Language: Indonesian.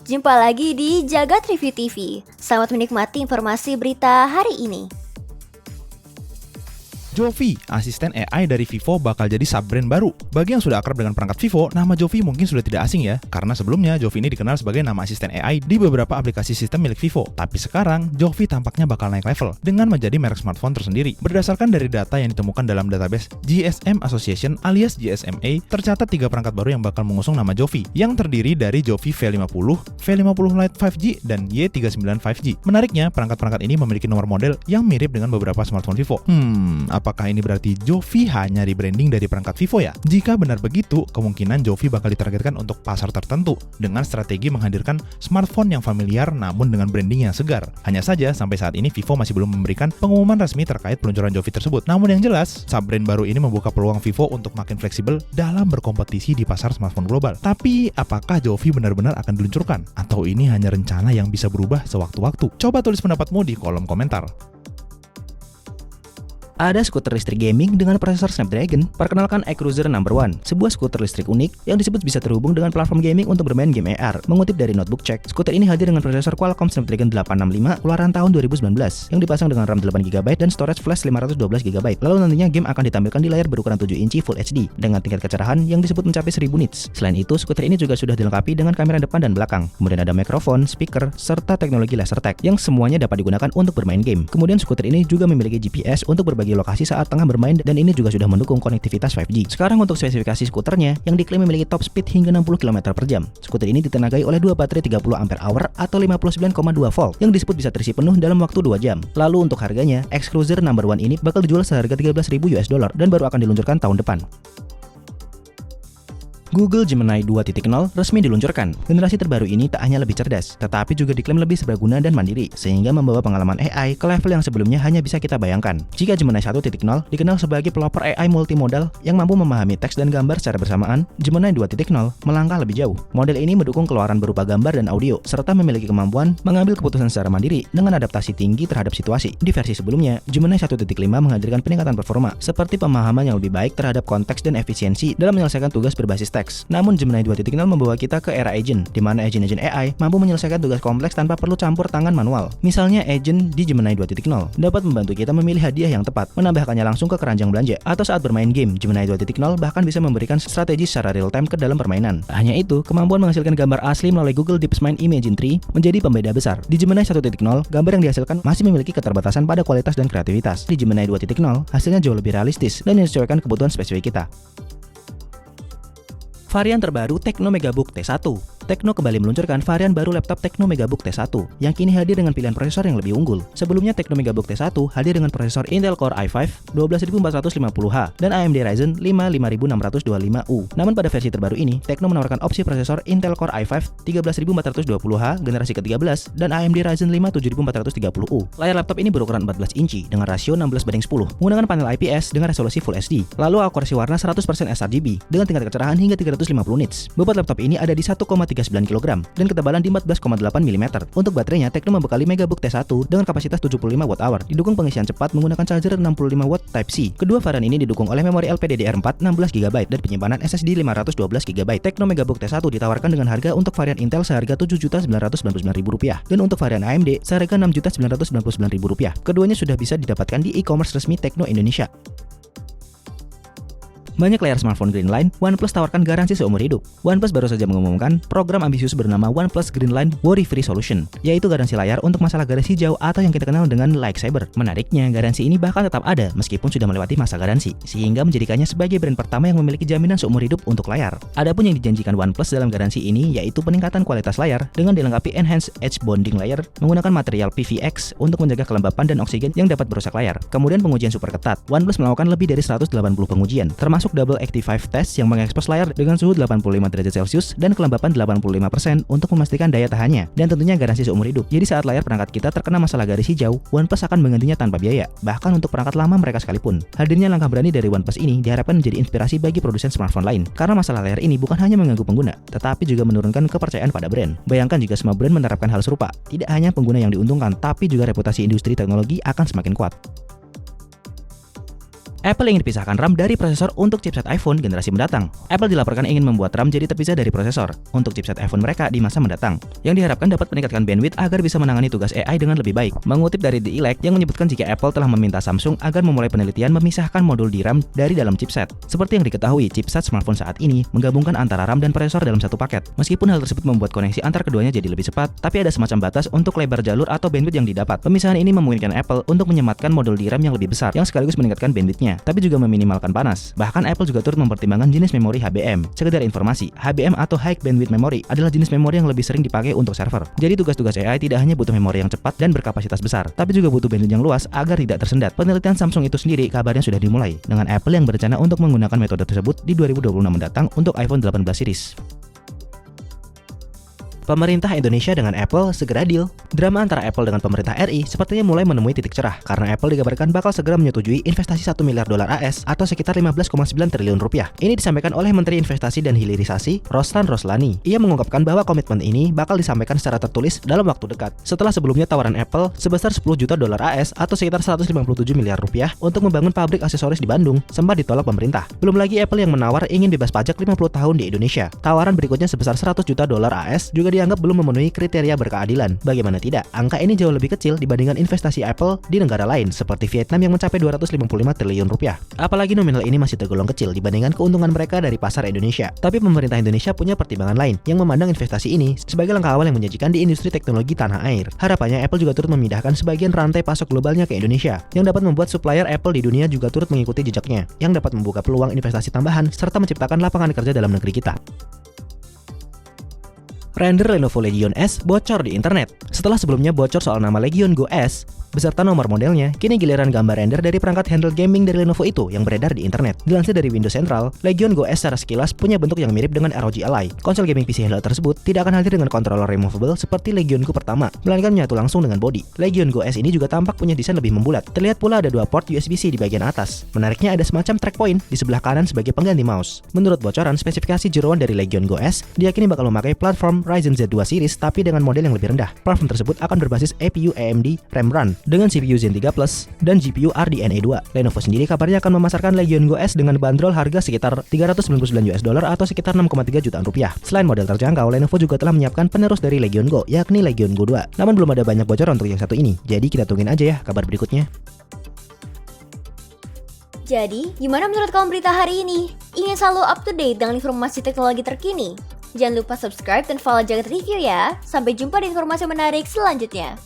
Jumpa lagi di Jagat Review TV. Selamat menikmati informasi berita hari ini. Jovi, asisten AI dari Vivo bakal jadi sub-brand baru. Bagi yang sudah akrab dengan perangkat Vivo, nama Jovi mungkin sudah tidak asing ya, karena sebelumnya Jovi ini dikenal sebagai nama asisten AI di beberapa aplikasi sistem milik Vivo. Tapi sekarang, Jovi tampaknya bakal naik level dengan menjadi merek smartphone tersendiri. Berdasarkan dari data yang ditemukan dalam database GSM Association alias GSMA, tercatat 3 perangkat baru yang bakal mengusung nama Jovi, yang terdiri dari Jovi V50, V50 Lite 5G, dan Y39 5G. Menariknya, perangkat-perangkat ini memiliki nomor model yang mirip dengan beberapa smartphone Vivo. Apakah ini berarti Jovi hanya rebranding dari perangkat Vivo ya? Jika benar begitu, kemungkinan Jovi bakal ditargetkan untuk pasar tertentu dengan strategi menghadirkan smartphone yang familiar namun dengan branding yang segar. Hanya saja, sampai saat ini Vivo masih belum memberikan pengumuman resmi terkait peluncuran Jovi tersebut. Namun yang jelas, sub-brand baru ini membuka peluang Vivo untuk makin fleksibel dalam berkompetisi di pasar smartphone global. Tapi, apakah Jovi benar-benar akan diluncurkan? Atau ini hanya rencana yang bisa berubah sewaktu-waktu? Coba tulis pendapatmu di kolom komentar. Ada skuter listrik gaming dengan prosesor Snapdragon. Perkenalkan iCruiser No. 1, sebuah skuter listrik unik yang disebut bisa terhubung dengan platform gaming untuk bermain game AR. Mengutip dari Notebook Check, skuter ini hadir dengan prosesor Qualcomm Snapdragon 865 keluaran tahun 2019 yang dipasang dengan RAM 8GB dan storage flash 512GB. Lalu nantinya game akan ditampilkan di layar berukuran 7 inci Full HD dengan tingkat kecerahan yang disebut mencapai 1000 nits. Selain itu, skuter ini juga sudah dilengkapi dengan kamera depan dan belakang. Kemudian ada mikrofon, speaker, serta teknologi laser tag yang semuanya dapat digunakan untuk bermain game. Kemudian skuter ini juga memiliki GPS untuk berbagi lokasi saat tengah bermain dan ini juga sudah mendukung konektivitas 5G. Sekarang untuk spesifikasi skuternya yang diklaim memiliki top speed hingga 60 km per jam. Skuter ini ditenagai oleh 2 baterai 30 Ah atau 59,2 volt yang disebut bisa terisi penuh dalam waktu 2 jam. Lalu untuk harganya, iCruiser No. 1 ini bakal dijual seharga $13.000 dan baru akan diluncurkan tahun depan. Google Gemini 2.0 resmi diluncurkan. Generasi terbaru ini tak hanya lebih cerdas, tetapi juga diklaim lebih serbaguna dan mandiri, sehingga membawa pengalaman AI ke level yang sebelumnya hanya bisa kita bayangkan. Jika Gemini 1.0 dikenal sebagai pelopor AI multimodal yang mampu memahami teks dan gambar secara bersamaan, Gemini 2.0 melangkah lebih jauh. Model ini mendukung keluaran berupa gambar dan audio, serta memiliki kemampuan mengambil keputusan secara mandiri dengan adaptasi tinggi terhadap situasi. Di versi sebelumnya, Gemini 1.5 menghadirkan peningkatan performa, seperti pemahaman yang lebih baik terhadap konteks dan efisiensi dalam menyelesaikan tugas berbasis teks. Namun Gemini 2.0 membawa kita ke era agent, di mana agent-agent AI mampu menyelesaikan tugas kompleks tanpa perlu campur tangan manual. Misalnya agent di Gemini 2.0 dapat membantu kita memilih hadiah yang tepat, menambahkannya langsung ke keranjang belanja, atau saat bermain game, Gemini 2.0 bahkan bisa memberikan strategi secara real time ke dalam permainan. Tak hanya itu, kemampuan menghasilkan gambar asli melalui Google DeepMind Imagen Tree menjadi pembeda besar. Di Gemini 1.0, gambar yang dihasilkan masih memiliki keterbatasan pada kualitas dan kreativitas. Di Gemini 2.0, hasilnya jauh lebih realistis dan menyesuaikan kebutuhan spesifik kita. Varian terbaru Tecno Megabook T1. Tecno kembali meluncurkan varian baru laptop Tecno Megabook T1 yang kini hadir dengan pilihan prosesor yang lebih unggul. Sebelumnya Tecno Megabook T1 hadir dengan prosesor Intel Core i5 12450H dan AMD Ryzen 5 5625U. Namun pada versi terbaru ini, Tecno menawarkan opsi prosesor Intel Core i5 13420H generasi ke-13 dan AMD Ryzen 5 7430U. Layar laptop ini berukuran 14 inci dengan rasio 16:10, menggunakan panel IPS dengan resolusi Full HD. Lalu akurasi warna 100% sRGB dengan tingkat kecerahan hingga 350 nits. Bobot laptop ini ada di 1,39 kg dan ketebalan di 14,8 mm. Untuk baterainya, Tecno membekali Megabook T1 dengan kapasitas 75 Wh, didukung pengisian cepat menggunakan charger 65 W Type-C. Kedua varian ini didukung oleh memori LPDDR4 16GB dan penyimpanan SSD 512GB. Tecno Megabook T1 ditawarkan dengan harga untuk varian Intel seharga Rp7.999.000 dan untuk varian AMD seharga Rp6.999.000. Keduanya sudah bisa didapatkan di e-commerce resmi Tecno Indonesia. Banyak layar smartphone Greenline, OnePlus tawarkan garansi seumur hidup. OnePlus baru saja mengumumkan program ambisius bernama OnePlus Greenline Worry-Free Solution, yaitu garansi layar untuk masalah garis hijau atau yang kita kenal dengan Lightsaber. Menariknya, garansi ini bahkan tetap ada meskipun sudah melewati masa garansi, sehingga menjadikannya sebagai brand pertama yang memiliki jaminan seumur hidup untuk layar. Adapun yang dijanjikan OnePlus dalam garansi ini yaitu peningkatan kualitas layar dengan dilengkapi Enhanced Edge Bonding Layer menggunakan material PVX untuk menjaga kelembapan dan oksigen yang dapat merusak layar. Kemudian pengujian super ketat. OnePlus melakukan lebih dari 180 pengujian, termasuk Double Active 5 Test yang mengekspos layar dengan suhu 85 derajat Celcius dan kelembapan 85% untuk memastikan daya tahannya, dan tentunya garansi seumur hidup. Jadi saat layar perangkat kita terkena masalah garis hijau, OnePlus akan menggantinya tanpa biaya, bahkan untuk perangkat lama mereka sekalipun. Hadirnya langkah berani dari OnePlus ini diharapkan menjadi inspirasi bagi produsen smartphone lain, karena masalah layar ini bukan hanya mengganggu pengguna, tetapi juga menurunkan kepercayaan pada brand. Bayangkan jika semua brand menerapkan hal serupa, tidak hanya pengguna yang diuntungkan, tapi juga reputasi industri teknologi akan semakin kuat. Apple ingin pisahkan RAM dari prosesor untuk chipset iPhone generasi mendatang. Apple dilaporkan ingin membuat RAM jadi terpisah dari prosesor untuk chipset iPhone mereka di masa mendatang, yang diharapkan dapat meningkatkan bandwidth agar bisa menangani tugas AI dengan lebih baik. Mengutip dari The Elect yang menyebutkan jika Apple telah meminta Samsung agar memulai penelitian memisahkan modul DRAM dari dalam chipset. Seperti yang diketahui, chipset smartphone saat ini menggabungkan antara RAM dan prosesor dalam satu paket. Meskipun hal tersebut membuat koneksi antar keduanya jadi lebih cepat, tapi ada semacam batas untuk lebar jalur atau bandwidth yang didapat. Pemisahan ini memungkinkan Apple untuk menyematkan modul DRAM yang lebih besar, yang sekaligus meningkatkan bandwidthnya, tapi juga meminimalkan panas. Bahkan Apple juga turut mempertimbangkan jenis memori HBM. Sekedar informasi, HBM atau High Bandwidth Memory adalah jenis memori yang lebih sering dipakai untuk server. Jadi tugas-tugas AI tidak hanya butuh memori yang cepat dan berkapasitas besar, tapi juga butuh bandwidth yang luas agar tidak tersendat. Penelitian Samsung itu sendiri kabarnya sudah dimulai, dengan Apple yang berencana untuk menggunakan metode tersebut di 2026 mendatang untuk iPhone 18 series. Pemerintah Indonesia dengan Apple segera deal. Drama antara Apple dengan pemerintah RI sepertinya mulai menemui titik cerah karena Apple dikabarkan bakal segera menyetujui investasi $1 miliar AS atau sekitar 15,9 triliun rupiah. Ini disampaikan oleh Menteri Investasi dan Hilirisasi, Roslan Roslani. Ia mengungkapkan bahwa komitmen ini bakal disampaikan secara tertulis dalam waktu dekat. Setelah sebelumnya tawaran Apple sebesar $10 juta AS atau sekitar 157 miliar rupiah untuk membangun pabrik aksesoris di Bandung sempat ditolak pemerintah. Belum lagi Apple yang menawar ingin bebas pajak 50 tahun di Indonesia. Tawaran berikutnya sebesar $100 juta AS juga dianggap belum memenuhi kriteria berkeadilan. Bagaimana tidak, angka ini jauh lebih kecil dibandingkan investasi Apple di negara lain seperti Vietnam yang mencapai 255 triliun rupiah. Apalagi nominal ini masih tergolong kecil dibandingkan keuntungan mereka dari pasar Indonesia. Tapi pemerintah Indonesia punya pertimbangan lain yang memandang investasi ini sebagai langkah awal yang menjanjikan di industri teknologi tanah air. Harapannya Apple juga turut memindahkan sebagian rantai pasok globalnya ke Indonesia, yang dapat membuat supplier Apple di dunia juga turut mengikuti jejaknya, yang dapat membuka peluang investasi tambahan serta menciptakan lapangan kerja dalam negeri kita. Render Lenovo Legion S bocor di internet. Setelah sebelumnya bocor soal nama Legion Go S beserta nomor modelnya, kini giliran gambar render dari perangkat handheld gaming dari Lenovo itu yang beredar di internet. Dilansir dari Windows Central, Legion Go S secara sekilas punya bentuk yang mirip dengan ROG Ally. Konsol gaming PC handheld tersebut tidak akan hadir dengan controller removable seperti Legion Go pertama, melainkan menyatu langsung dengan bodi. Legion Go S ini juga tampak punya desain lebih membulat. Terlihat pula ada dua port USB-C di bagian atas. Menariknya ada semacam track point di sebelah kanan sebagai pengganti mouse. Menurut bocoran, spesifikasi jeroan dari Legion Go S diyakini bakal memakai platform Ryzen Z2 series tapi dengan model yang lebih rendah. Platform tersebut akan berbasis APU AMD RAM Run dengan CPU Zen 3 Plus dan GPU RDNA 2. Lenovo sendiri kabarnya akan memasarkan Legion Go S dengan bandrol harga sekitar $399 atau sekitar 6,3 jutaan rupiah. Selain model terjangkau, Lenovo juga telah menyiapkan penerus dari Legion Go, yakni Legion Go 2. Namun belum ada banyak bocoran untuk yang satu ini, jadi kita tungguin aja ya kabar berikutnya. Jadi, gimana menurut kamu berita hari ini? Ingin selalu up to date dengan informasi teknologi terkini? Jangan lupa subscribe dan follow Jagat Review ya. Sampai jumpa di informasi menarik selanjutnya.